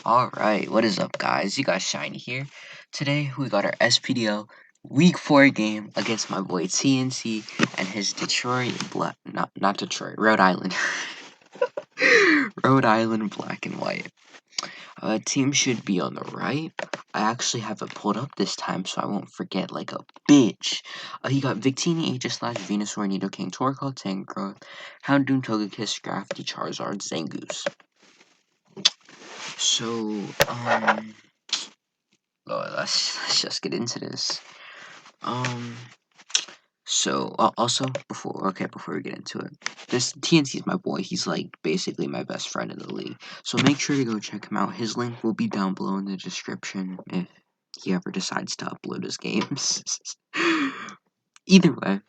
Alright, what is up guys? You got Shiny here. Today we got our SPDL Week 4 game against my boy TNC and his Rhode Island. Rhode Island Black and White. Team should be on the right. I actually have it pulled up this time so I won't forget like a bitch. He got Victini, Aegis/, Venusaur, Nidoking, Torkoal, Tangrowth, Houndoom, Togekiss, Scrafty, Charizard, Zangoose. So, let's just get into this. Also, before we get into it, this TNC is my boy. He's like basically my best friend in the league. So make sure to go check him out. His link will be down below in the description if he ever decides to upload his games. Either way,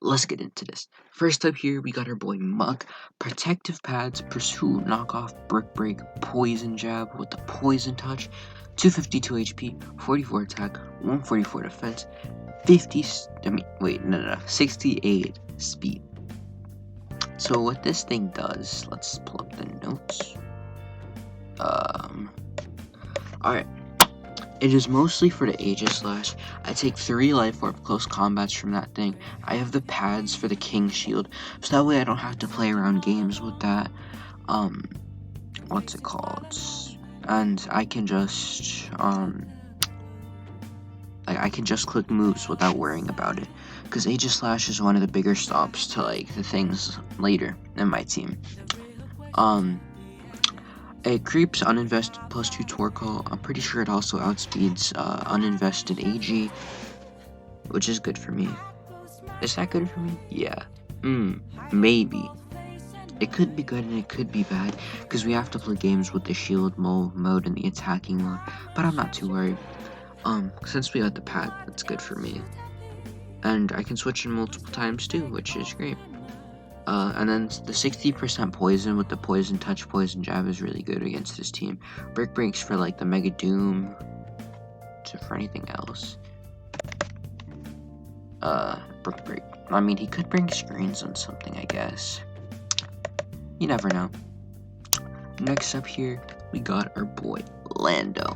let's get into this. First up here, we got our boy Muck. Protective Pads, Pursuit, Knockoff, Brick Break, Poison Jab with the Poison Touch, 252 HP, 44 attack, 144 defense, 68 speed. So what this thing does, let's pull up the notes. Alright. It is mostly for the Aegis/. I take 3 Life Orb close combats from that thing. I have the pads for the King Shield, so that way I don't have to play around games with that. What's it called? And I can just, I can just click moves without worrying about it. Because Aegis/ is one of the bigger stops to, like, the things later in my team. It creeps uninvested +2 Torkoal. I'm pretty sure it also outspeeds uninvested AG, which is good for me. Is that good for me? Yeah. Maybe. It could be good and it could be bad, because we have to play games with the shield mode and the attacking mode, but I'm not too worried. Since we got the pad, that's good for me. And I can switch in multiple times too, which is great. And then the 60% poison with the Poison Touch, Poison Jab is really good against this team. Brick Breaks for like the Mega Doom, for anything else. Brick Break. I mean, he could bring screens on something, I guess. You never know. Next up here, we got our boy Lando.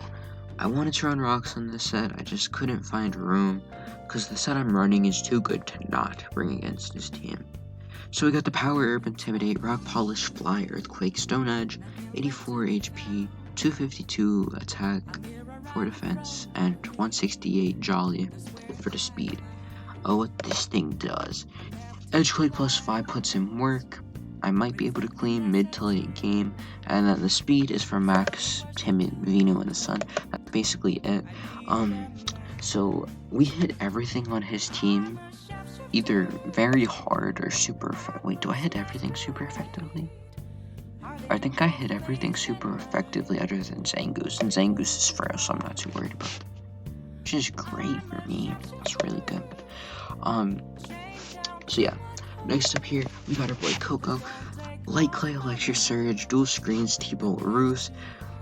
I wanted to run rocks on this set, I just couldn't find room, because the set I'm running is too good to not bring against this team. So we got the Power Herb, Intimidate, Rock Polish, Fly, Earthquake, Stone Edge, 84 HP, 252 attack, 4 defense, and 168 Jolly for the speed. What this thing does, Edgequake +5 puts in work. I might be able to clean mid to late game, and then the speed is for Max, Timid, Vino, and the Sun. That's basically it. So we hit everything on his team either very hard or super wait, do I hit everything super effectively? I think I hit everything super effectively other than Zangoose, and Zangoose is frail, so I'm not too worried about that. Which is great for me. It's really good. So yeah. Next up here, we got our boy Coco. Light Clay, Electric Surge, Dual Screens, T-Bolt, Roost,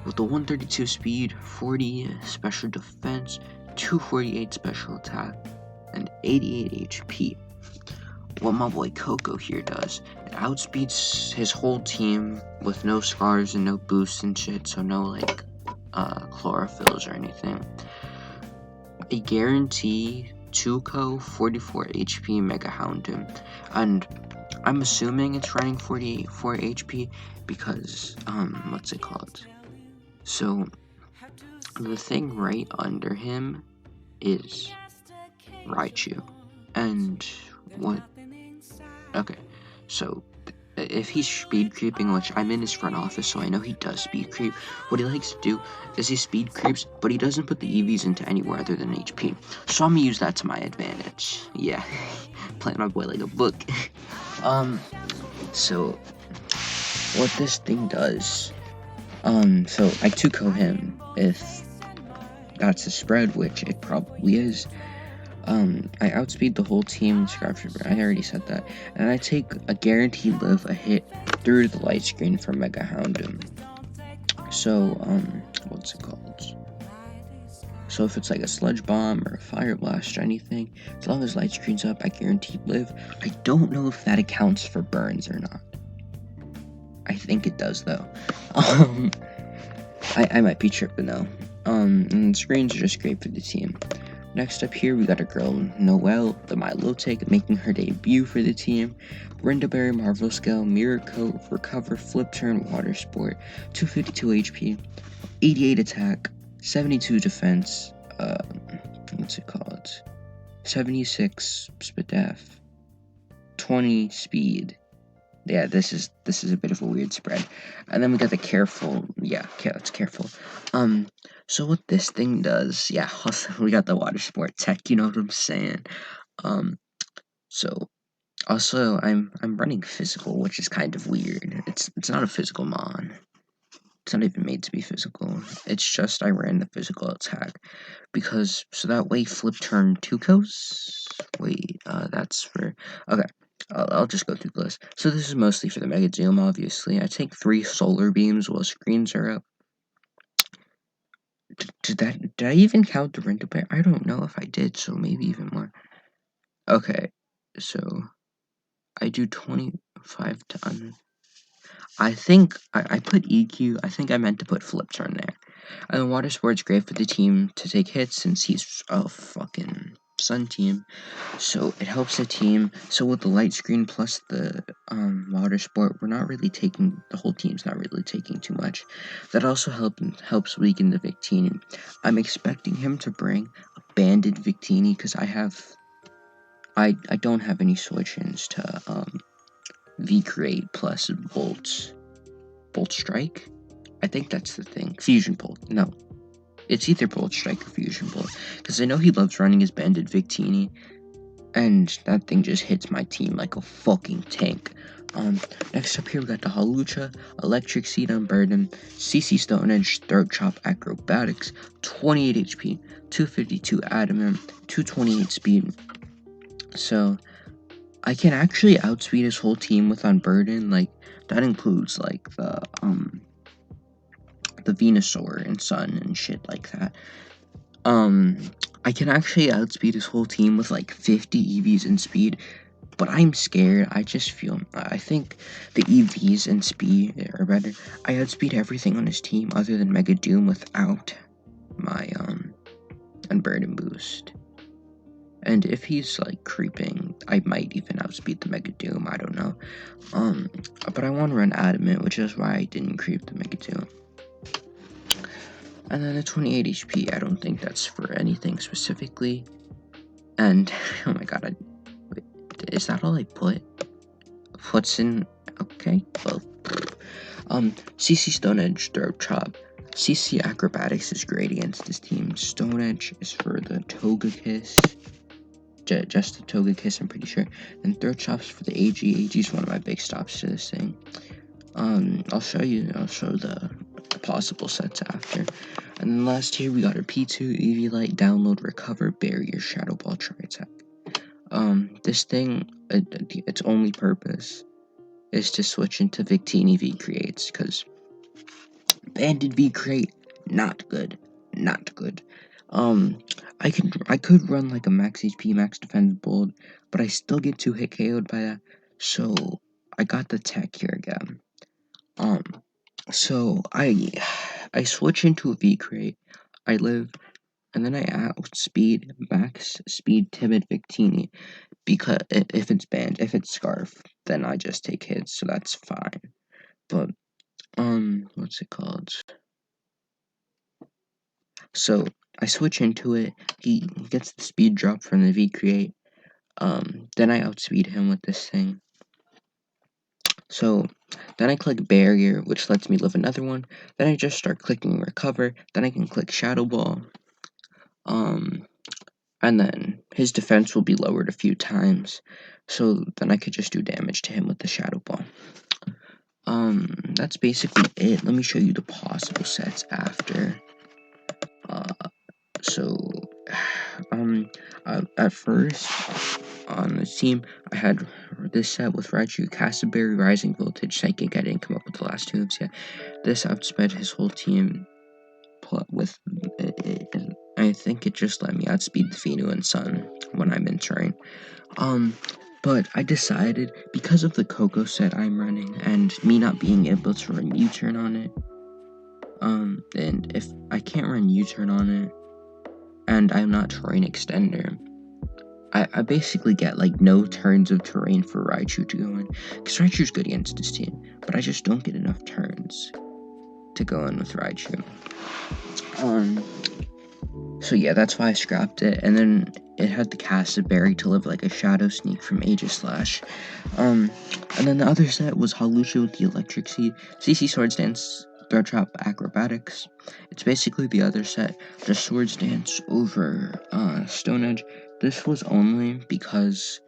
with the 132 speed, 40 special defense, 248 special attack, and 88 HP. What my boy Coco here does, it outspeeds his whole team with no scars and no boosts and shit, so no like chlorophylls or anything. A guarantee 2 44 HP Mega Houndoom, and I'm assuming it's running 44 HP because what's it called? So the thing right under him is Raichu, and what? Okay, so if he's speed creeping, which I'm in his front office, so I know he does speed creep, what he likes to do is he speed creeps, but he doesn't put the EVs into anywhere other than HP. So I'm gonna use that to my advantage. Yeah, playing my boy like a book. So what this thing does, so I 2-ko him if that's a spread, which it probably is. I outspeed the whole team, I already said that, and I take a guaranteed live a hit through the light screen for Mega Houndoom. So, what's it called? So if it's like a Sludge Bomb or a Fire Blast or anything, as long as light screen's up, I guaranteed live. I don't know if that accounts for burns or not. I think it does though. I might be tripping though. And screens are just great for the team. Next up here, we got our girl Noelle, the Milotic, making her debut for the team. Rindaberry, Marvel Scale, Mirror Coat, Recover, Flip Turn, Water Sport, 252 HP, 88 attack, 72 defense, what's it called? 76 SPDF, 20 speed. Yeah, this is a bit of a weird spread. And then we got the careful. Yeah, it's careful. So what this thing does, yeah, we got the water sport tech, you know what I'm saying? So also I'm running physical, which is kind of weird. It's not a physical mon. It's not even made to be physical. It's just I ran the physical attack because so that way flip turn 2 goes. Wait, that's for okay. I'll just go through the list. So this is mostly for the Mega Zoom, obviously. I take 3 solar beams while screens are up. Did I even count the rental pair? I don't know if I did, so maybe even more. Okay, so I do 25 ton. I think I put EQ. I think I meant to put flip turn there. And the water sport's great for the team to take hits since he's a fucking sun team. So it helps the team. So with the light screen plus the water sport, we're not really taking, the whole team's not really taking too much. That also helps weaken the Victini. I'm expecting him to bring a banded Victini because I don't have any switch-ins to V-Create plus Bolt Strike. I think that's the thing. Fusion Bolt. No. It's either Bolt Strike or Fusion Bolt. Because I know he loves running his banded Victini. And that thing just hits my team like a fucking tank. Next up here we got the Halucha, Electric Seed Unburden, CC Stone Edge, Throat Chop Acrobatics, 28 HP, 252 Adamant, 228 Speed. So I can actually outspeed his whole team with Unburden. Like that includes like the Venusaur and Sun and shit like that. I can actually outspeed his whole team with like 50 EVs in speed, but I'm scared. I think the EVs and speed are better. I outspeed everything on his team other than Mega Doom without my Unburden boost. And if he's like creeping, I might even outspeed the Mega Doom. I don't know. But I want to run Adamant, which is why I didn't creep the Mega Doom. And then the 28 HP, I don't think that's for anything specifically. And, oh my god, wait, is that all I put? What's in, okay, well, CC Stone Edge, Throat Chop. CC Acrobatics is great against this team. Stone Edge is for the Togekiss. Just the Togekiss, I'm pretty sure. And Throat Chop's for the AG. AG is one of my big stops to this thing. I'll show the possible sets after. And then last here we got our P2, EV Light, Download, Recover, Barrier, Shadow Ball, Tri Attack. This thing, its only purpose is to switch into Victini V creates, because Banded V create, not good. I could run like a max HP, max defense build, but I still get 2 hit KO'd by that. So I got the tech here again. So I switch into a V crate. I live, and then I outspeed max speed timid Victini because if it's banned, if it's Scarf, then I just take hits, so that's fine. But what's it called? So I switch into it. He gets the speed drop from the V create. Then I outspeed him with this thing. So then I click Barrier, which lets me live another one. Then I just start clicking Recover. Then I can click Shadow Ball. And then his defense will be lowered a few times. So then I could just do damage to him with the Shadow Ball. That's basically it. Let me show you the possible sets after. At first, on the team, I had this set with Raichu, Castleberry, Rising Voltage, Psychic. I didn't come up with the last 2 moves yet. This outsped his whole team with, I think it just let me outspeed the Venu and Sun when I'm in terrain. But I decided, because of the Coco set I'm running, and me not being able to run U-turn on it, And if I can't run U-turn on it, and I'm not terrain extender, I basically get like no turns of terrain for Raichu to go in. Because Raichu's good against this team, but I just don't get enough turns to go in with Raichu. So yeah, that's why I scrapped it. And then it had the Cast of Berry to live like a Shadow Sneak from Aegislash. And then the other set was Hawlucha with the Electric Seed, CC Swords Dance, Throat Trap, Acrobatics. It's basically the other set, the Swords Dance over Stone Edge. This was only because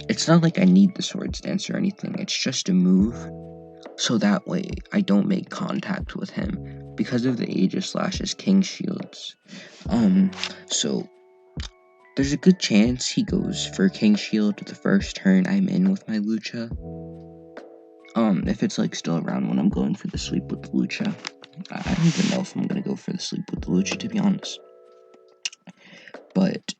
it's not like I need the Swords Dance or anything. It's just a move, so that way I don't make contact with him because of the Aegislash's King Shields. So there's a good chance he goes for King Shield the first turn I'm in with my Lucha. If it's like still around when I'm going for the sweep with the Lucha. I don't even know if I'm gonna go for the sweep with the Lucha, to be honest. But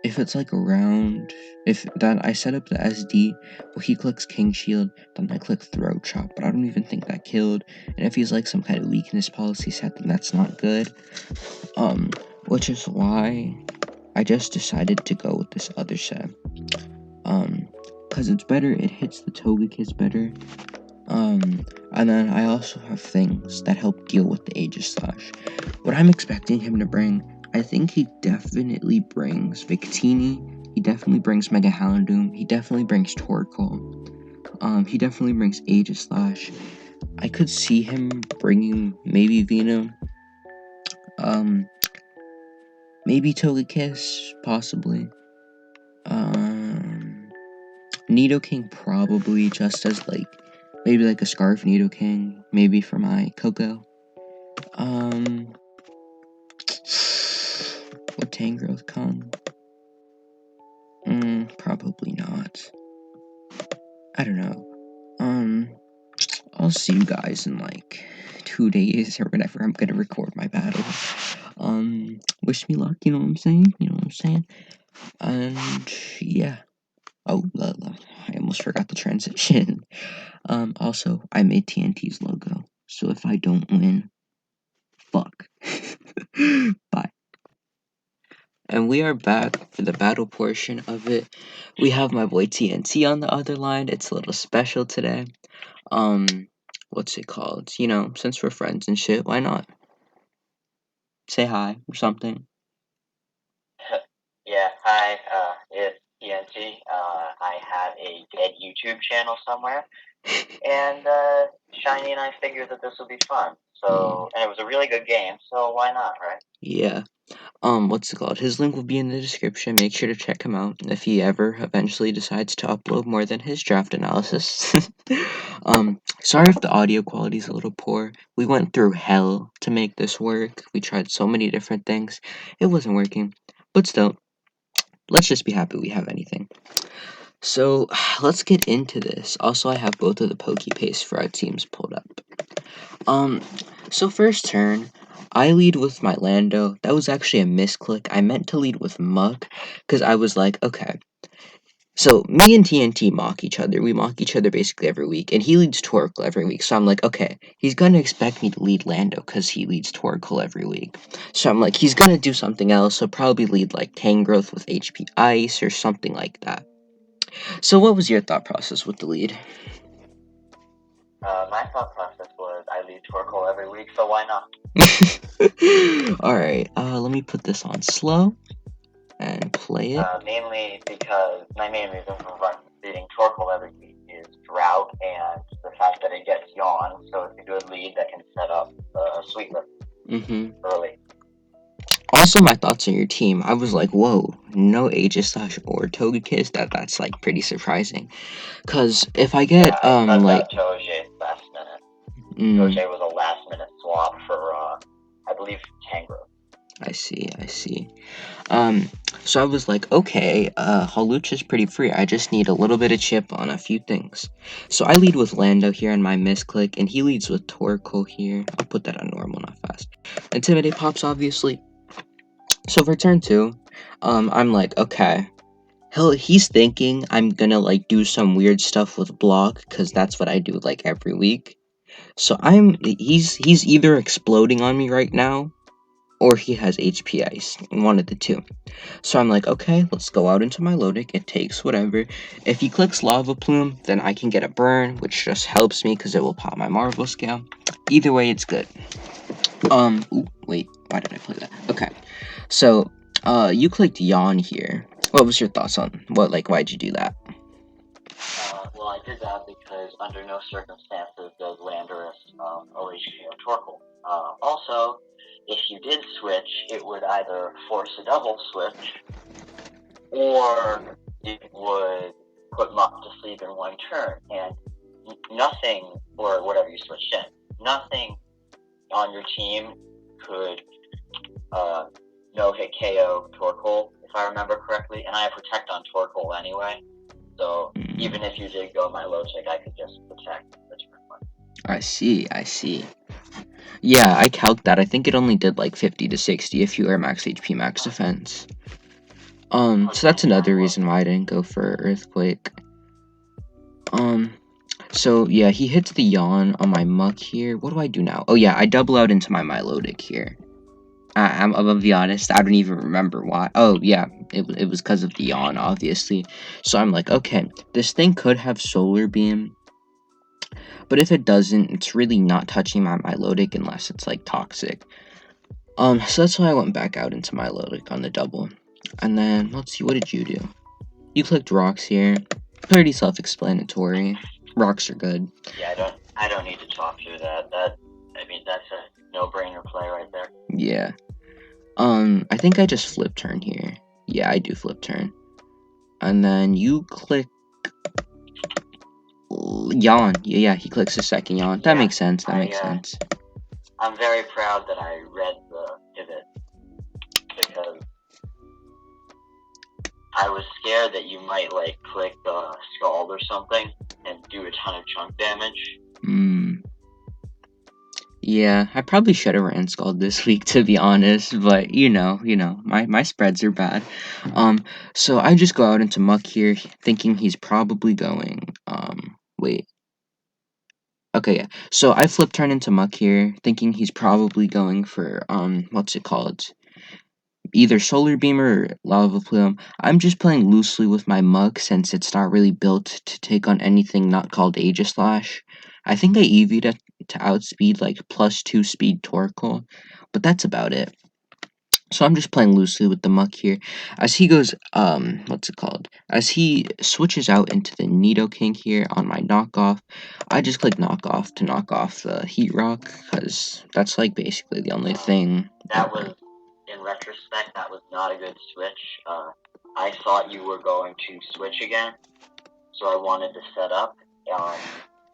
if it's like around, if that I set up the SD, well, he clicks King Shield, then I click Throat Chop, but I don't even think that killed. And if he's like some kind of weakness policy set, then that's not good. Which is why I just decided to go with this other set. Because it's better, it hits the Togekiss better. And then I also have things that help deal with the Aegislash. What I'm expecting him to bring, I think he definitely brings Victini, he definitely brings Mega Houndoom, he definitely brings Torkoal, he definitely brings Aegislash. I could see him bringing maybe Venom, maybe Togekiss, possibly. Nidoking probably, just as like, maybe like a Scarf Nidoking, maybe for my Coco. Would Tangrowth come? Probably not. I don't know. I'll see you guys in like 2 days or whenever I'm gonna record my battle. Wish me luck, you know what I'm saying? And yeah. Oh, I almost forgot the transition. Also, I made TNT's logo, so if I don't win, fuck. Bye. And we are back for the battle portion of it. We have my boy TNT on the other line. It's a little special today. What's it called? You know, since we're friends and shit, why not? Say hi or something. Yeah, hi, it's TNT. I have a dead YouTube channel somewhere, and Shiny and I figured that this would be fun. So, and it was a really good game, so why not, right? Yeah. What's it called? His link will be in the description. Make sure to check him out if he ever eventually decides to upload more than his draft analysis. Sorry if the audio quality is a little poor. We went through hell to make this work. We tried so many different things. It wasn't working. But still, let's just be happy we have anything. So, let's get into this. Also, I have both of the Pokepaste for our teams pulled up. So first turn, I lead with my Lando. That was actually a misclick. I meant to lead with Muck, because I was like, okay. So me and TNT mock each other. We mock each other basically every week, and he leads Torkoal every week. So I'm like, okay, he's gonna expect me to lead Lando because he leads Torkoal every week. So I'm like, he's gonna do something else. So probably lead like Tangrowth with HP Ice or something like that. So what was your thought process with the lead? My thought process was I lead Torkoal every week, so why not? Alright, let me put this on slow and play it. Mainly because my main reason for leading Torkoal every week is Drought and the fact that it gets Yawn, so it's a good lead that can set up Sweetler early. Also, my thoughts on your team. I was like, whoa, no Aegislash or Togekiss. That's like pretty surprising. Cause if I get I like Toge last minute. Toge was a last minute swap for I believe Tangrowth. I see. So I was like, okay, Hawlucha's pretty free. I just need a little bit of chip on a few things. So I lead with Lando here in my misclick, and he leads with Torkoal here. I'll put that on normal, not fast. Intimidate pops, obviously. So for turn 2, I'm like, okay. He's thinking I'm gonna like do some weird stuff with block, because that's what I do like every week. So he's either exploding on me right now, or he has HP ice, one of the two. So I'm like, okay, let's go out into my Lodic. It takes whatever. If he clicks Lava Plume, then I can get a burn, which just helps me because it will pop my Marvel scale. Either way, it's good. Ooh, wait, why did I play that? Okay, so, you clicked Yawn here. What was your thoughts on, why'd you do that? Well, I did that because under no circumstances does Landorus OHKO Torkoal. Also, if you did switch, it would either force a double switch, or it would put Muck to sleep in one turn, and nothing, or whatever you switched in, nothing on your team could no-hit KO Torkoal, if I remember correctly, and I have Protect on Torkoal anyway. So even if you did go my low tick, I could just protect the turn one. I see. Yeah, I calc that. I think it only did like 50 to 60 if you are max HP, max defense. So that's another reason why I didn't go for Earthquake. So yeah, he hits the Yawn on my Muck here. What do I do now? Oh yeah, I double out into my Milotic here. I'm gonna be honest, I don't even remember why. Oh yeah, it was because of the Yawn, obviously. So I'm like, okay, this thing could have Solar Beam, but if it doesn't, it's really not touching my Milotic unless it's like toxic. So that's why I went back out into Milotic on the double. And then let's see, what did you do? You clicked Rocks here. Pretty self-explanatory. Rocks are good. Yeah, I don't need to talk through that. I mean, that's a no-brainer play right there. Yeah. I think I just flip turn here. Yeah, I do flip turn. And then you click Yawn. Yeah, he clicks the second Yawn. That makes sense. I'm very proud that I read the pivot, because I was scared that you might like click the Scald or something and do a ton of chunk damage. Yeah, I probably should have ran Scald this week, to be honest, but you know, my spreads are bad. So I just go out into Muck here, thinking he's probably going, wait. Okay, yeah. So I flip turn into Muck here, thinking he's probably going for, what's it called? Either Solar Beam or Lava Plume. I'm just playing loosely with my Muck since it's not really built to take on anything not called Aegislash. I think I EV'd it to outspeed like +2 speed Torkoal, but that's about it. So I'm just playing loosely with the Muck here. As he goes, what's it called? As he switches out into the Nidoking here on my knockoff, I just click knockoff to knock off the Heat Rock, because that's like basically the only thing. That was, in retrospect, that was not a good switch. I thought you were going to switch again, so I wanted to set up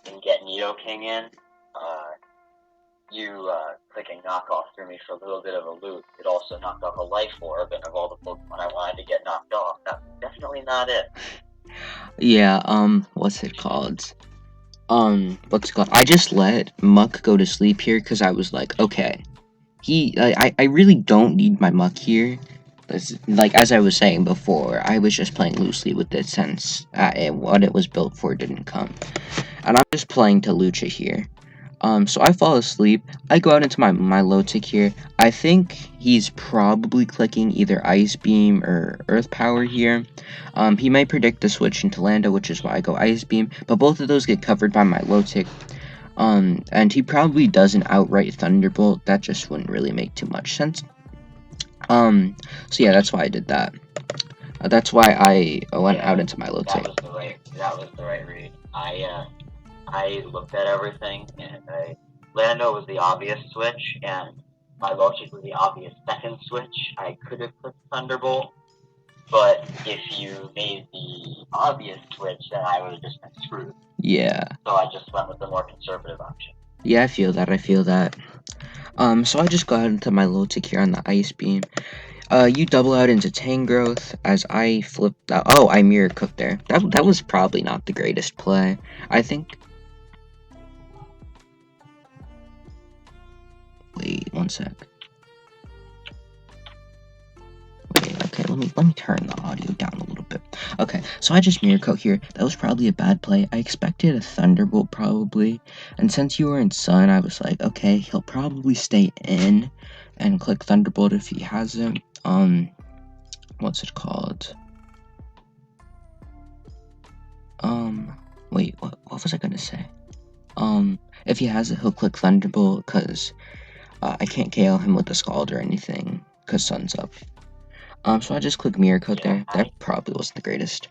and get Nidoking in. You clicking knockoff threw me for a little bit of a loop. It also knocked off a Life Orb, and of all the Pokemon I wanted to get knocked off, that's definitely not it. Yeah, what's it called? I just let Muck go to sleep here because I was like, okay, I really don't need my Muck here. Like, as I was saying before, I was just playing loosely with it since what it was built for didn't come. And I'm just playing to Lucha here. So I fall asleep. I go out into my low tick here. I think he's probably clicking either Ice Beam or Earth Power here. He might predict the switch into Lando, which is why I go Ice Beam. But both of those get covered by my low tick. And he probably doesn't outright Thunderbolt. That just wouldn't really make too much sense. So yeah, that's why I did that. That's why I went out into my low tick. That was the right read. I looked at everything, and Lando was the obvious switch, and my logic was the obvious second switch. I could have put Thunderbolt, but if you made the obvious switch, then I would have just been screwed. Yeah. So I just went with the more conservative option. Yeah, I feel that. So I just go ahead into my low tick here on the Ice Beam. You double out into Tangrowth as I flipped out. Oh, I Mirror Cooked there. That was probably not the greatest play. I think. Wait, one sec. Wait, okay, let me turn the audio down a little bit. Okay, so I just mirror coat here. That was probably a bad play. I expected a Thunderbolt probably. And since you were in Sun, I was like, okay, he'll probably stay in and click Thunderbolt if he has it. What's it called? Wait, what was I gonna say? If he has it, he'll click Thunderbolt because I can't KO him with the Scald or anything because Sun's up. So I just click Mirror Coat there. That probably wasn't the greatest.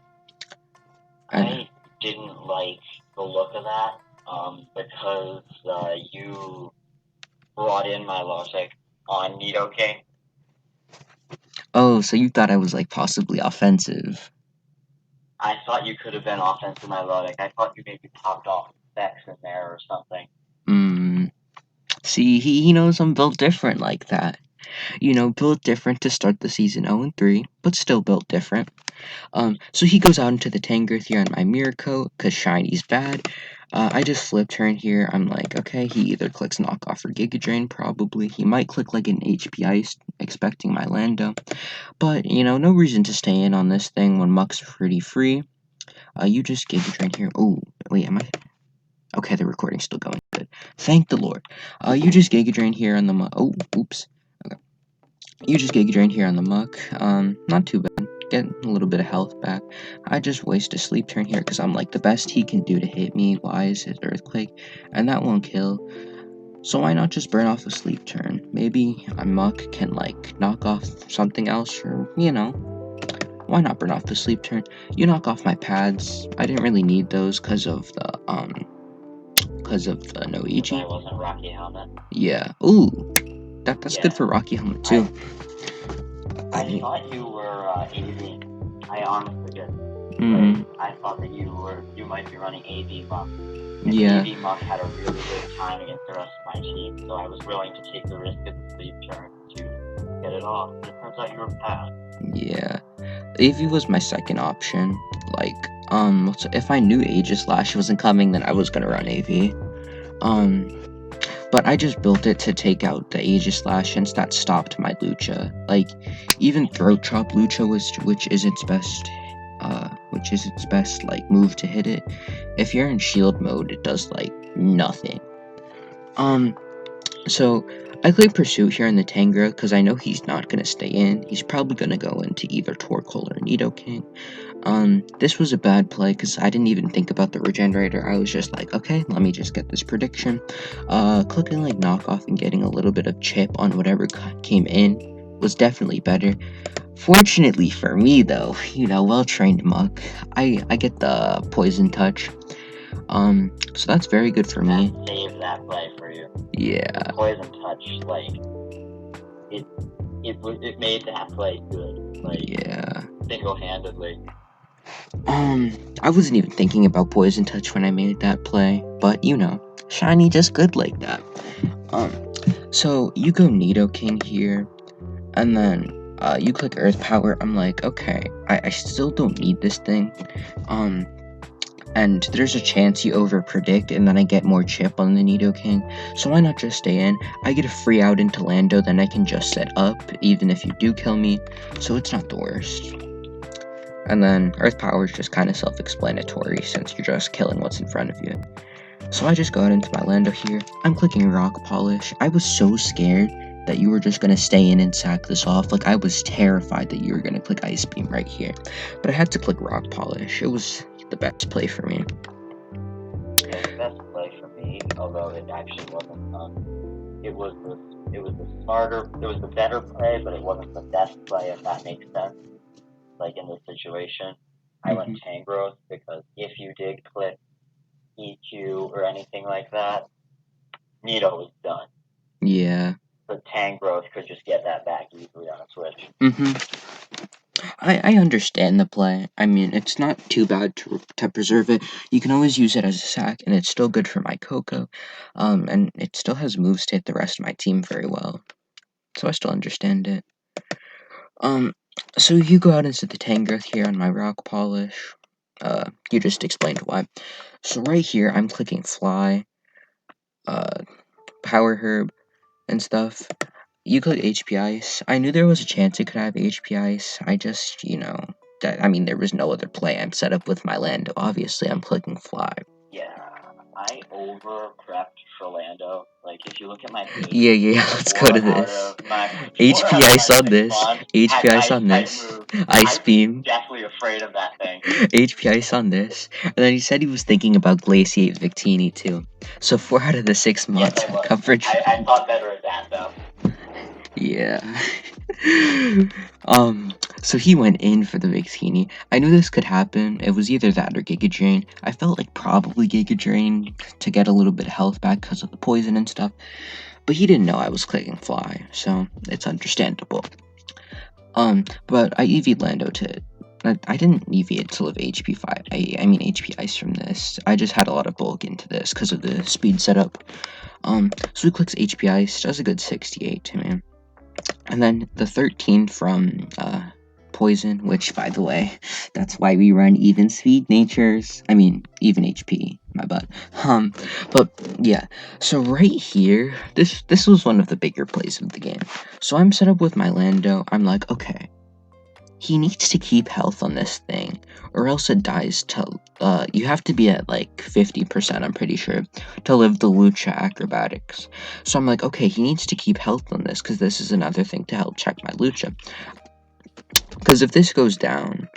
I didn't like the look of that, because you brought in my logic on Nidoking. Oh, so you thought I was like possibly offensive. I thought you could have been offensive Milotic. I thought you maybe popped off specs in there or something. See, he knows I'm built different like that. You know, built different to start the season 0-3, but still built different. So he goes out into the Tangrowth here on my Mirror Coat, because Shiny's bad. I just flip turn here. I'm like, okay, he either clicks Knockoff or Giga Drain, probably. He might click like an HP Ice, expecting my Lando. But, you know, no reason to stay in on this thing when Muck's pretty free. You just Giga Drain here. Oh, wait, am I? Okay, the recording's still going. Good. Thank the Lord. You just Giga Drain here on the Muck. Oh, oops. Okay. You just Giga Drain here on the Muck. Not too bad. Get a little bit of health back. I just waste a sleep turn here because I'm like, the best he can do to hit me wise is Earthquake, and that won't kill. So why not just burn off a sleep turn? Maybe a Muck can like knock off something else, or you know, why not burn off the sleep turn? You knock off my pads. I didn't really need those because of the Noiji. I wasn't Rocky Helmet. Yeah. Ooh, that's good for Rocky Helmet too. I thought you were AV. I honestly did. I thought that you might be running AV Muck. And yeah. AV Muck had a really good time against the rest of my team, so I was willing to take the risk of the sleep turn to get it off. It turns out you were bad. Yeah. AV was my second option. Like, if I knew Aegislash wasn't coming, then I was gonna run AV. But I just built it to take out the Aegislash since that stopped my Lucha. Like, even Throat Chop Lucha which is its best like move to hit it. If you're in shield mode, it does like nothing. So I click Pursuit here in the Tangrowth because I know he's not gonna stay in. He's probably gonna go into either Torkoal or Nidoking. This was a bad play because I didn't even think about the regenerator. I was just like, okay, let me just get this prediction. Clicking like knockoff and getting a little bit of chip on whatever came in was definitely better. Fortunately for me though, you know, well-trained Muck, I get the poison touch. So that's very good for me. Save that play for you. Yeah. The poison touch, like, it made that play good. Like, yeah. Single-handedly. I wasn't even thinking about Poison Touch when I made that play, but you know, Shiny just good like that. So you go Nidoking here, and then you click Earth Power. I'm like, okay, I still don't need this thing. And there's a chance you over predict, and then I get more chip on the Nidoking. So why not just stay in? I get a free out into Lando, then I can just set up, even if you do kill me. So it's not the worst. And then Earth Power is just kind of self-explanatory since you're just killing what's in front of you. So I just go out into my Lando here. I'm clicking Rock Polish. I was so scared that you were just going to stay in and sack this off. Like, I was terrified that you were going to click Ice Beam right here. But I had to click Rock Polish. It was the best play for me. Yeah, the best play for me, although it actually wasn't. It was the better play, but it wasn't the best play, if that makes sense. Like in this situation, I went Tangrowth because if you did click EQ or anything like that, Nido was done. Yeah. The Tangrowth could just get that back easily on a switch. I understand the play. I mean, it's not too bad to preserve it. You can always use it as a sack, and it's still good for my Coco. And it still has moves to hit the rest of my team very well. So I still understand it. So you go out into the Tangrowth here on my Rock Polish. You just explained why. So right here, I'm clicking Fly, Power Herb, and stuff. You click HP Ice. I knew there was a chance it could have HP Ice. I just, you know, I mean, there was no other play. I'm set up with my Lando. Obviously, I'm clicking fly. Yeah, I over prepped for Lando. Like, if you look at my page, Yeah, let's go to this. HP ice on this. HP ice on this. Ice beam. Definitely afraid of that thing. HP ice on this. And then he said he was thinking about Glaciate Victini too. So 4 out of the 6 mods had coverage. I thought better of that though. Yeah. So he went in for the Victini. I knew this could happen. It was either that or Giga Drain. I felt like probably Giga Drain to get a little bit of health back because of the poison and stuff. But he didn't know I was clicking fly, so it's understandable. But I EV'd Lando to... I didn't EV it to live HP 5. I mean HP ice from this. I just had a lot of bulk into this because of the speed setup. So he clicks HP ice, does a good 68 to me. And then the 13 from poison, which by the way, that's why we run even speed natures. I mean even HP, my butt. But yeah, so right here, this was one of the bigger plays of the game. So I'm set up with my Lando. I'm like, okay, he needs to keep health on this thing, or else it dies to, you have to be at like 50%, I'm pretty sure, to live the Lucha acrobatics. So I'm like, okay, he needs to keep health on this, because this is another thing to help check my Lucha. Because if this goes down,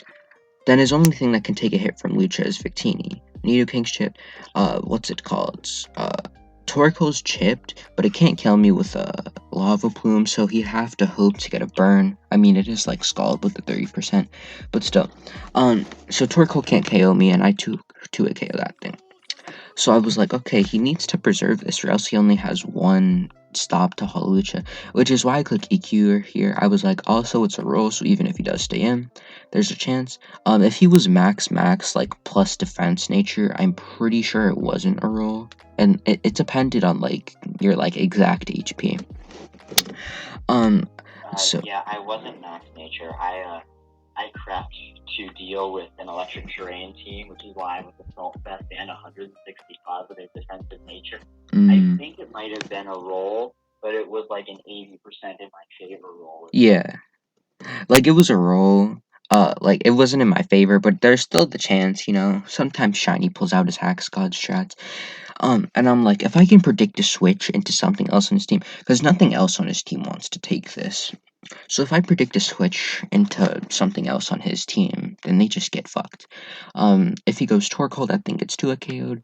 then his only thing that can take a hit from Lucha is Victini. Nidoking's chip, what's it called? Torko's chipped, but it can't kill me with a lava plume, so he'd have to hope to get a burn. I mean, it is like scald with the 30%, but still. So Torko can't KO me, and I took to a KO that thing. So I was like, okay, he needs to preserve this, or else he only has one stop to Holucha, which is why I click EQ here. I was like, also it's a roll, so even if he does stay in, there's a chance. If he was max, like plus defense nature, I'm pretty sure it wasn't a roll, and it depended on like your like exact HP. So yeah, I wasn't max nature. I cracked to deal with an electric terrain team, which is why I'm with the Salt Fest and 160 positive defensive nature. I think it might have been a roll, but it was like an 80% in my favor roll. Yeah, like it was a roll. Like it wasn't in my favor, but there's still the chance, you know. Sometimes Shiny pulls out his Hack God strats. And I'm like, if I can predict a switch into something else on his team, because nothing else on his team wants to take this. So if I predict a switch into something else on his team, then they just get fucked. If he goes Torkoal, that thing gets 2 KO'd.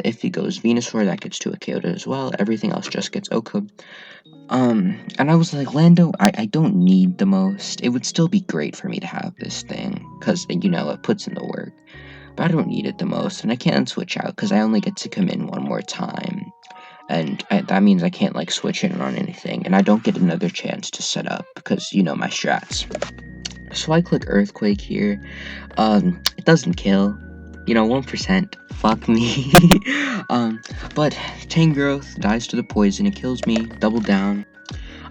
If he goes Venusaur, that gets 2 KO'd as well. Everything else just gets OK'd. And I was like, Lando, I don't need the most. It would still be great for me to have this thing, because, you know, it puts in the work. But I don't need it the most, and I can't switch out, because I only get to come in one more time. And that means I can't, like, switch in on anything, and I don't get another chance to set up, because, you know, my strats. So I click Earthquake here. It doesn't kill. You know, 1%. Fuck me. But Tangrowth dies to the poison. It kills me. Double down.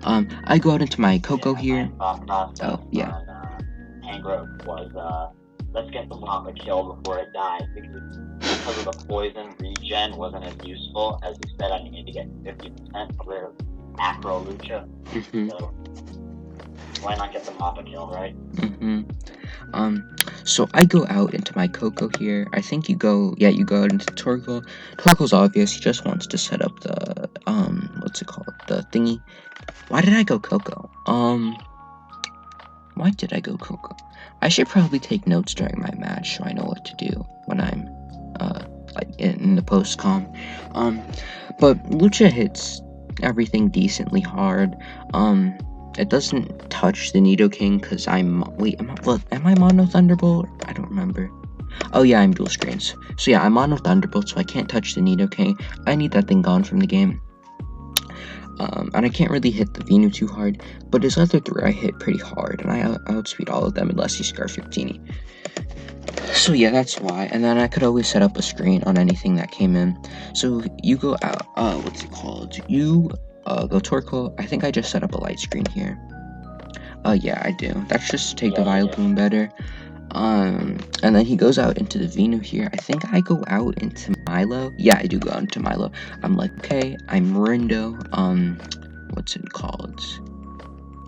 I go out into my Coco here. Oh, yeah. Tangrowth was, let's get the Lava kill before it dies, because of the poison regen wasn't as useful as you said. I needed to get 50% for rid of Acro Lucha. So why not get the Mappa kill, right? So I go out into my Coco here. I think you go out into Torkoal. Torkoal's obvious. He just wants to set up the, what's it called? The thingy. Why did I go Coco? Why did I go Coco? I should probably take notes during my match so I know what to do when I'm, like, in the post-com. But Lucha hits everything decently hard. It doesn't touch the Nidoking because am I Mono Thunderbolt? I don't remember. Oh yeah, I'm dual screens. So yeah, I'm Mono Thunderbolt, so I can't touch the Nidoking. I need that thing gone from the game. And I can't really hit the Venu too hard, but his other 3 I hit pretty hard, and I outspeed all of them unless he Scarf Victini. So yeah, that's why. And then I could always set up a screen on anything that came in. So you go out, what's it called? You go Torkoal. I think I just set up a light screen here. Yeah, I do. That's just to take the Vileplume better. And then he goes out into the Venu here. I think I go out into Milo. Yeah, I do go out into Milo. I'm like, okay, I'm Rindo. What's it called?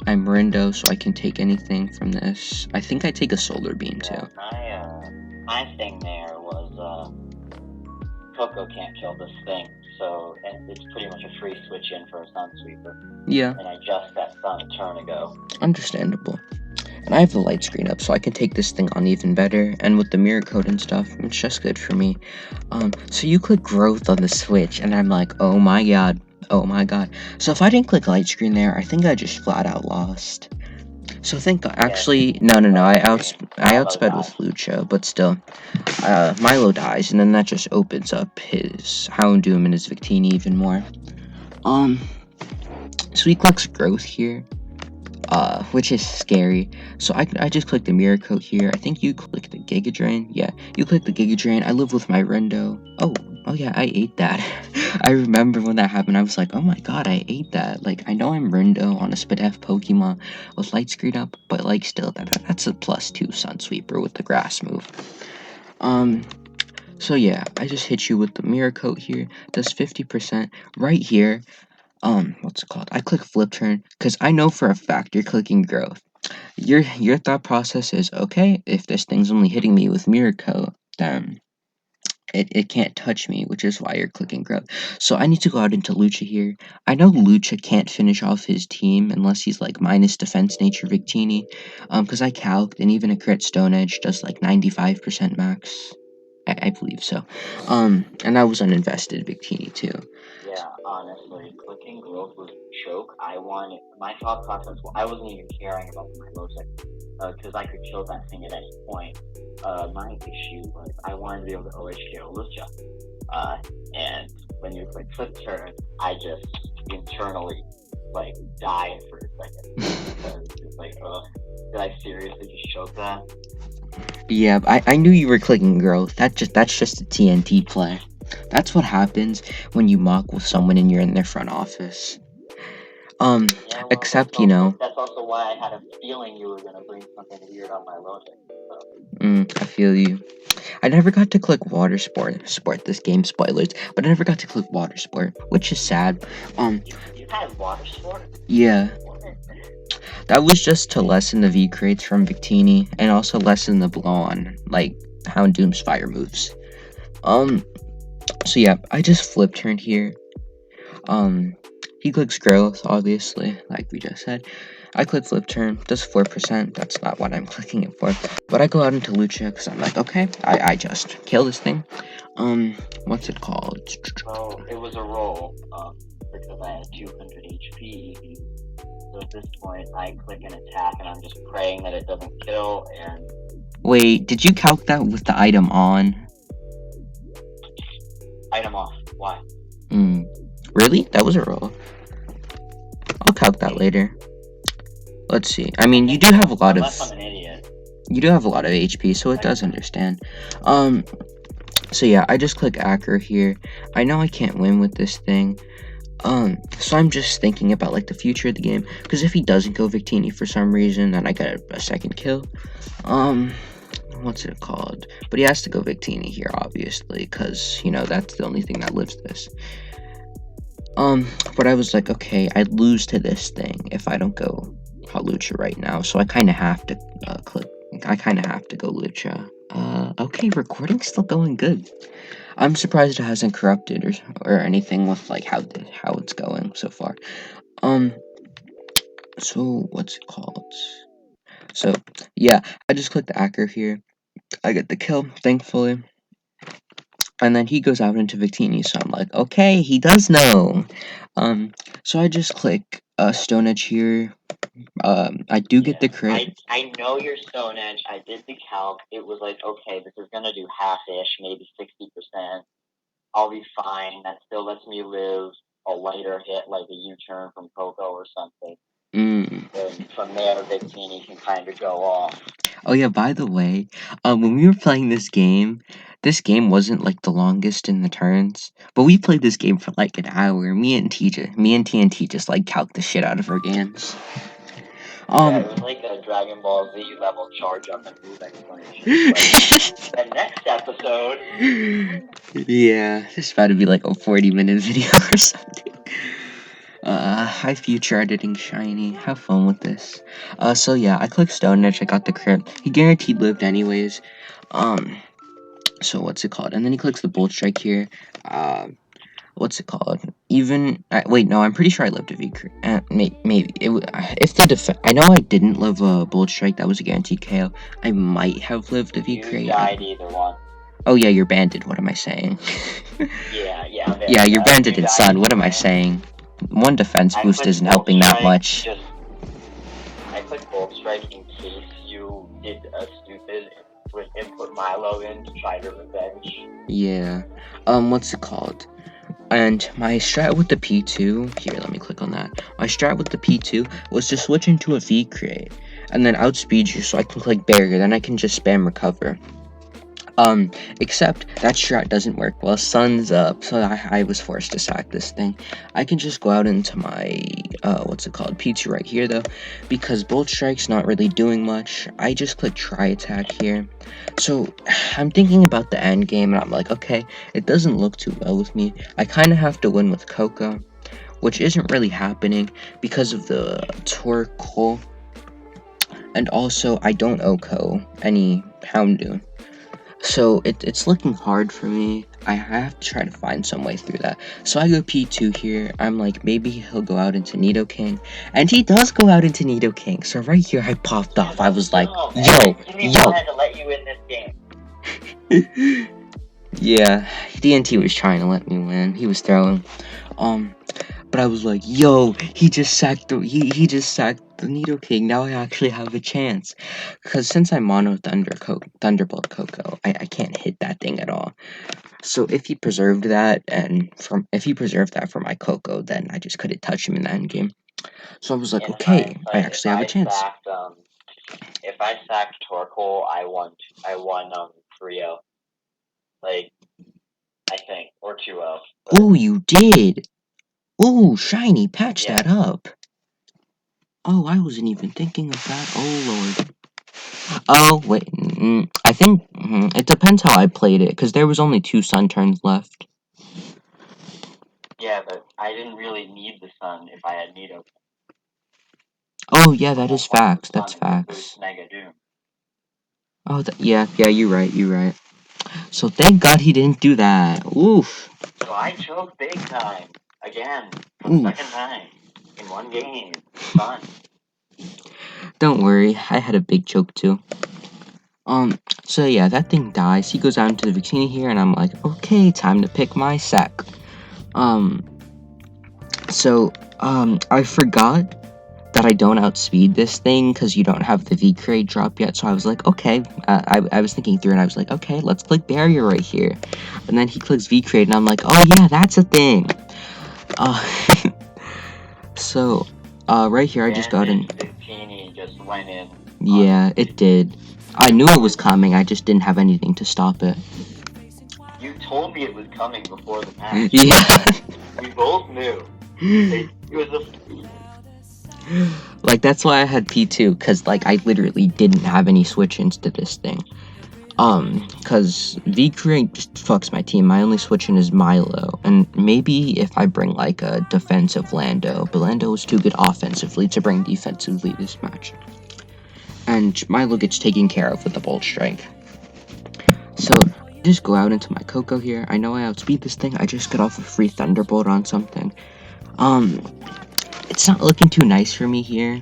I'm Rindo, so I can take anything from this. I think I take a solar beam too. My thing there was Coco can't kill this thing, so it's pretty much a free switch in for a Sun Sweeper. Yeah. And I just that Sun a turn ago. Understandable. And I have the light screen up, so I can take this thing on even better. And with the mirror code and stuff, it's just good for me. So you click growth on the Switch, and I'm like, oh my god. Oh my god. So if I didn't click light screen there, I think I just flat out lost. So actually, no, I outsped with Lucha, but still, Milo dies, and then that just opens up his Houndoom and his Victini even more. So he clicks growth here, which is scary. So I just clicked the mirror coat here. I think you clicked the Giga Drain. Yeah, you clicked the Giga Drain. I live with my Rendo. Oh yeah, I ate that. I remember when that happened. I was like, oh my god, I ate that. Like, I know I'm Rendo on a SPDL Pokemon with light screen up, but like still, that's a +2 Sun Sweeper with the grass move. So yeah, I just hit you with the mirror coat here. Does 50% right here. What's it called? I click flip turn because I know for a fact you're clicking growth. Your thought process is, okay, if this thing's only hitting me with mirror coat, then it can't touch me, which is why you're clicking growth. So I need to go out into Lucha here. I know Lucha can't finish off his team unless he's like minus defense nature Victini, because I calced, and even a crit Stone Edge does like 95% max. I believe so. And I was uninvested Victini too. Yeah, honestly, clicking growth was a choke. My thought process, I wasn't even caring about my low tech, because I could kill that thing at any point. My issue was I wanted to be able to OHKO Lucha. And when you click flip turn, I just internally, like, died for a second. Because it's like, did I seriously just choke that? Yeah, I knew you were clicking growth. That's just a TNT play. That's what happens when you mock with someone and you're in their front office. Yeah, well, except, that's also why I had a feeling you were gonna bring something weird on my logic. So. I feel you. I never got to click water sport this game, spoilers, but I never got to click water sport, which is sad. You had water sport? Yeah. That was just to lessen the V crates from Victini, and also lessen the blow on, like, Houndoom's fire moves. So yeah, I just flip turned here. He clicks growth, obviously, like we just said. I click flip turn, does 4%, that's not what I'm clicking it for. But I go out into Lucha, because I'm like, okay, I just kill this thing. What's it called? Well, it was a roll, because I had 200 HP. So at this point, I click an attack, and I'm just praying that it doesn't kill, and... Wait, did you calc that with the item on? Item off, why? Really? That was a roll. I'll calc that later. Let's see. I mean, you do have a lot of... Unless I'm an idiot. You do have a lot of HP, so it does understand. So yeah, I just click Acker here. I know I can't win with this thing. So I'm just thinking about, like, the future of the game. Because if he doesn't go Victini for some reason, then I get a second kill. What's it called? But he has to go Victini here, obviously, because, that's the only thing that lives this. But I was like, okay, I'd lose to this thing if I don't go Lucha right now, so I kind of have to go Lucha. Okay, recording's still going good. I'm surprised it hasn't corrupted or anything with, like, how it's going so far. So what's it called? So yeah, I just click the Acker here. I get the kill, thankfully. And then he goes out into Victini, so I'm like, okay, he does know. So I just click Stone Edge here. I do get the crit. I know your Stone Edge. I did the calc. It was like, okay, this is gonna do half-ish, maybe 60%. I'll be fine. That still lets me live a lighter hit, like a U-turn from Coco or something. And from there, Victini can kind of go off. Oh yeah, by the way, when we were playing this game wasn't, like, the longest in the turns, but we played this game for like an hour. Me and TNT just, like, calc the shit out of our games. Yeah, it was like a Dragon Ball Z level charge up and move explanation. Like, the next episode. Yeah, this is about to be like a 40-minute video or something. Hi future editing shiny. Have fun with this. So yeah, I clicked Stone Edge, I got the crit. He guaranteed lived anyways. So what's it called? And then he clicks the Bolt Strike here. What's it called? Even wait, no, I'm pretty sure I lived a V crit. Maybe if the I know I didn't live a Bolt Strike. That was a guaranteed KO. I might have lived a V crit. You died either one. Oh yeah, you're banded. What am I saying? Yeah. Yeah, you're banded you in died Sun. What am I anyway. saying? One defense I boost clicked isn't Bolt helping that Strike much. I clicked Bolt Strike in case you did a stupid with input Milo in to try to revenge. Yeah. What's it called? And my strat with the P2, here, let me click on that. My strat with the P2 was to switch into a V crate and then outspeed you so I can click barrier, then I can just spam recover. Except that strat doesn't work well. Sun's up, so I was forced to sack this thing. I can just go out into my, what's it called, P2 right here, though, because Bolt Strike's not really doing much. I just click try attack here. So, I'm thinking about the end game, and I'm like, okay, it doesn't look too well with me. I kind of have to win with Coco, which isn't really happening because of the Torkoal, and also, I don't OHKO any Houndoom. So it's looking hard for me. I have to try to find some way through that. So I go P2 here. I'm like, maybe he'll go out into Nidoking. And he does go out into Nidoking. So right here, I popped off. I was like, yo. had to let you in this game. Yeah, DNT was trying to let me win. He was throwing. But I was like, yo, he just sacked the Nidoking. Now I actually have a chance. Because since I mono Thunderbolt Coco, I can't hit that thing at all. So if he preserved that for my Coco, then I just couldn't touch him in the end game. So I was like, okay, I actually have a chance. If I sacked Torkoal, I won 3-0. Like, I think, or 2-0. Oh, you did. Oh, shiny, patch that up. Oh, I wasn't even thinking of that. Oh, Lord. Oh, wait. I think it depends how I played it, because there was only 2 sun turns left. Yeah, but I didn't really need the sun if I had Nido. Oh, yeah, that is facts. That's facts. Mega Doom. Oh, yeah, you're right. So thank God he didn't do that. Oof. So I choked big time. Again. For the second time. In one game. Fun. Don't worry, I had a big choke too. So yeah, that thing dies. He goes out into the Victini here, and I'm like, okay, time to pick my sack. I forgot that I don't outspeed this thing because you don't have the V crate drop yet. So I was like, okay, I was thinking through, and I was like, okay, let's click barrier right here. And then he clicks V crate, and I'm like, oh yeah, that's a thing. So, right here, I just got in. Victini just went in. Yeah, it did. I knew it was coming, I just didn't have anything to stop it. You told me it was coming before the match. Yeah. We both knew. It was like, that's why I had P2, because, like, I literally didn't have any switch-ins to this thing. Because V-Crate just fucks my team. My only switch-in is Milo, and maybe if I bring, like, a defensive Lando, but Lando is too good offensively to bring defensively this match. And Milo gets taken care of with the Bolt Strike. So, just go out into my Coco here. I know I outspeed this thing. I just got off a free Thunderbolt on something. It's not looking too nice for me here,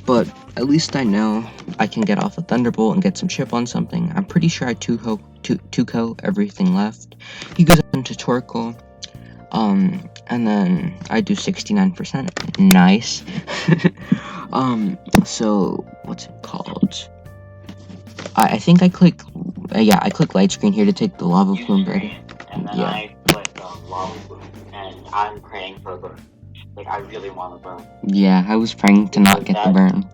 but at least I know I can get off a Thunderbolt and get some chip on something. I'm pretty sure I 2-ko everything left. He goes into Torkoal, and then I do 69%. Nice. So, what's it called? I think I click, I click light screen here to take the lava plume ready. And then I click lava plume, and I'm praying for a burn. Like, I really want a burn. Yeah, I was praying to not get the burn.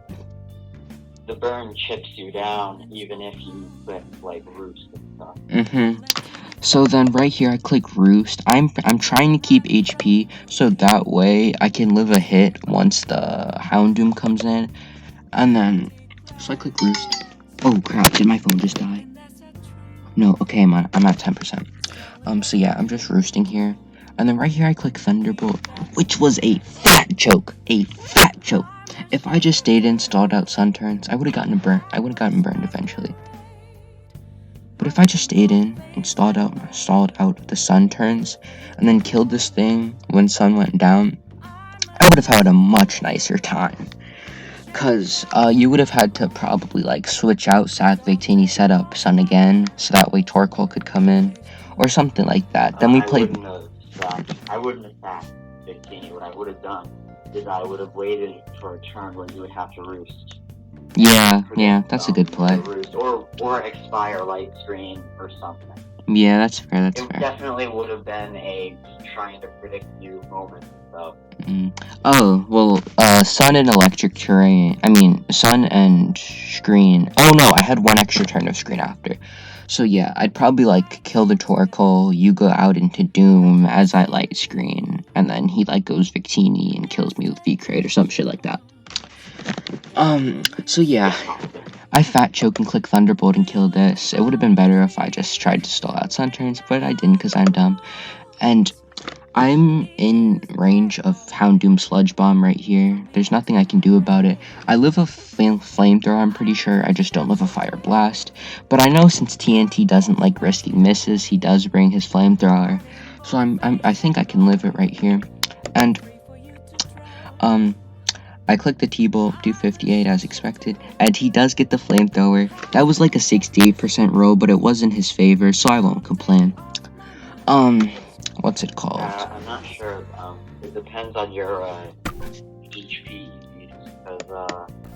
The burn chips you down, even if you click, like, roost and stuff. So then right here I click roost. I'm trying to keep HP so that way I can live a hit once the Houndoom comes in. And then, so I click roost. Oh crap, did my phone just die? No, okay, I'm at 10%. So yeah, I'm just roosting here. And then right here I click Thunderbolt, which was a fat choke. A fat choke. If I just stayed in, stalled out Sun turns, I would have gotten burned. I would have gotten burned eventually. But if I just stayed in and stalled out the Sun turns, and then killed this thing when Sun went down, I would have had a much nicer time. Cause you would have had to probably like switch out Sack Victini, set up Sun again, so that way Torkoal could come in, or something like that. Then we played. I wouldn't have sacked Victini. What I would have done is I would have waited for a turn when you would have to roost. Yeah, that's a good play. Roost or expire light screen or something. Yeah, that's fair. It definitely would have been a trying to predict you moment. So. Oh, well, Sun and electric terrain. I mean, Sun and screen. Oh no, I had one extra turn of screen after. So yeah, I'd probably like kill the Torkoal, you go out into Doom as I light screen, and then he like goes Victini and kills me with V-Crate or some shit like that. So yeah. I fat choke and click Thunderbolt and kill this. It would have been better if I just tried to stall out Sun turns, but I didn't because I'm dumb. And I'm in range of Houndoom Sludge Bomb right here. There's nothing I can do about it. I live a flamethrower, I'm pretty sure. I just don't live a Fire Blast. But I know since TNT doesn't like risking misses, he does bring his flamethrower. So I think I can live it right here. And I click the T-Bolt, do 58 as expected, and he does get the flamethrower. That was like a 68% roll, but it was in his favor, so I won't complain. What's it called? I'm not sure. It depends on your HP.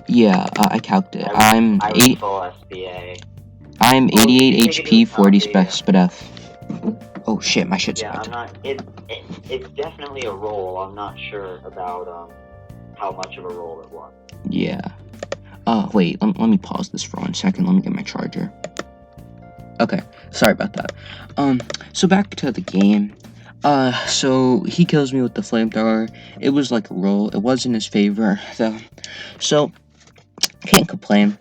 Yeah, I calculated. I'm full SBA. I'm 88 HP, 40 SPDF. Oh shit, my shit's about to. It's definitely a roll. I'm not sure about how much of a roll it was. Yeah. Wait, let me pause this for 1 second. Let me get my charger. Okay, sorry about that. So back to the game. So he kills me with the flamethrower. It was like a roll. It was in his favor, though. So, can't complain.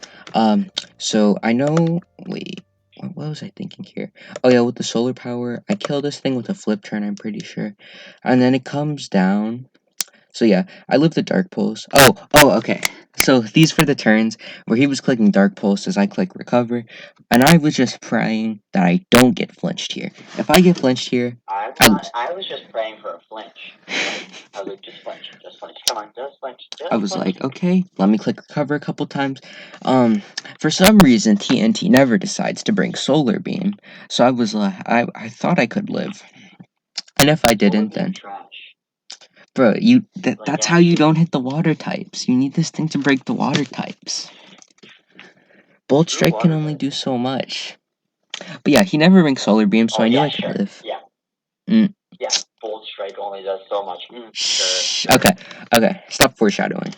So I know. Wait, what was I thinking here? Oh yeah, with the solar power, I kill this thing with a flip turn. I'm pretty sure, and then it comes down. So yeah, I live the Dark Pulse. Oh, okay. So these were the turns where he was clicking Dark Pulse as I click Recover, and I was just praying that I don't get flinched here. If I get flinched here, I was just praying for a flinch. I was like, just flinch, come on, just flinch. I was like, okay, let me click Recover a couple times. For some reason, TNT never decides to bring Solar Beam, so I was like, I thought I could live, and if I didn't, then. Bro, that's how you don't hit the water types. You need this thing to break the water types. Bolt Strike can only do so much. But yeah, he never brings Solar Beam, so I knew I could live. Yeah, Bolt Strike only does so much. Sure. Okay, stop foreshadowing.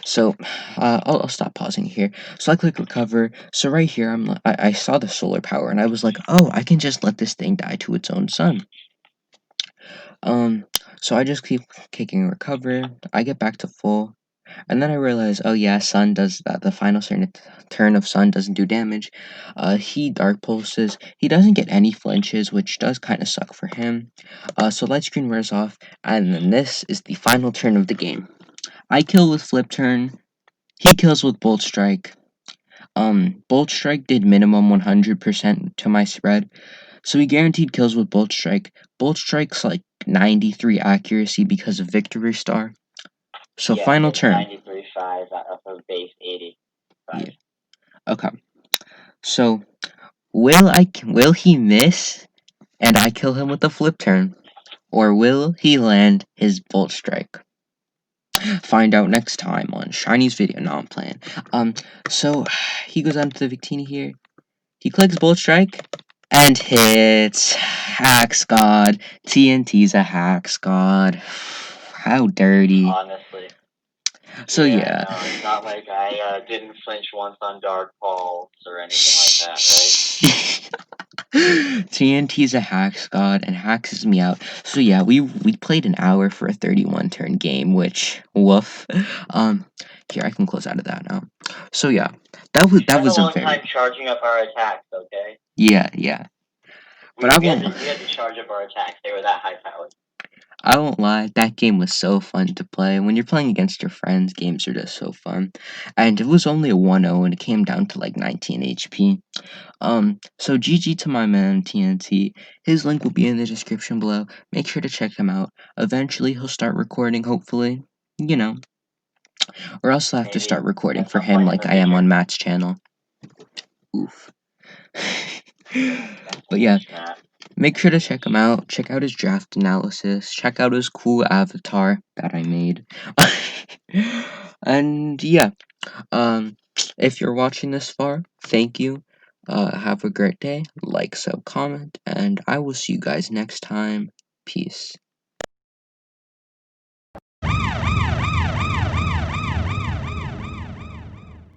So, I'll stop pausing here. So I click Recover. So right here, I saw the solar power, and I was like, oh, I can just let this thing die to its own sun. So I just keep kicking Recover. I get back to full. And then I realize, oh yeah, Sun does that. The final turn of Sun doesn't do damage. He Dark Pulses. He doesn't get any flinches, which does kind of suck for him. So Light Screen wears off, and then this is the final turn of the game. I kill with Flip Turn. He kills with Bolt Strike. Bolt Strike did minimum 100% to my spread, so he guaranteed kills with Bolt Strike. Bolt Strike's like 93 accuracy because of Victory Star. So final turn. 93.5 of base 80. Yeah. Okay. So will he miss and I kill him with a flip turn, or will he land his Bolt Strike? Find out next time on Shiny's video. No, I'm playing. So he goes on to the Victini here. He clicks Bolt Strike and hits Hacks God. TNT's a Hacks God. How dirty. Honestly. So yeah. No, it's not like I didn't flinch once on Dark Pulse or anything like that, right? TNT's a hacks god and hacks me out. So yeah, we played an hour for a 31 turn game, which woof. Here I can close out of that now. So yeah, that was a long time charging up our attacks. Okay. Yeah. But we had to charge up our attacks. They were that high powered. I won't lie, that game was so fun to play. When you're playing against your friends, games are just so fun. And it was only a 1-0 and it came down to like 19 HP. So GG to my man TNT. His link will be in the description below. Make sure to check him out. Eventually he'll start recording, hopefully. You know. Or else I'll have to Maybe start recording at for some him point in like the I am future. on Matt's channel. Oof. But yeah, make sure to check him out. Check out his draft analysis. Check out his cool avatar that I made. And yeah, if you're watching this far, thank you. Have a great day. Like, sub, comment, and I will see you guys next time. Peace.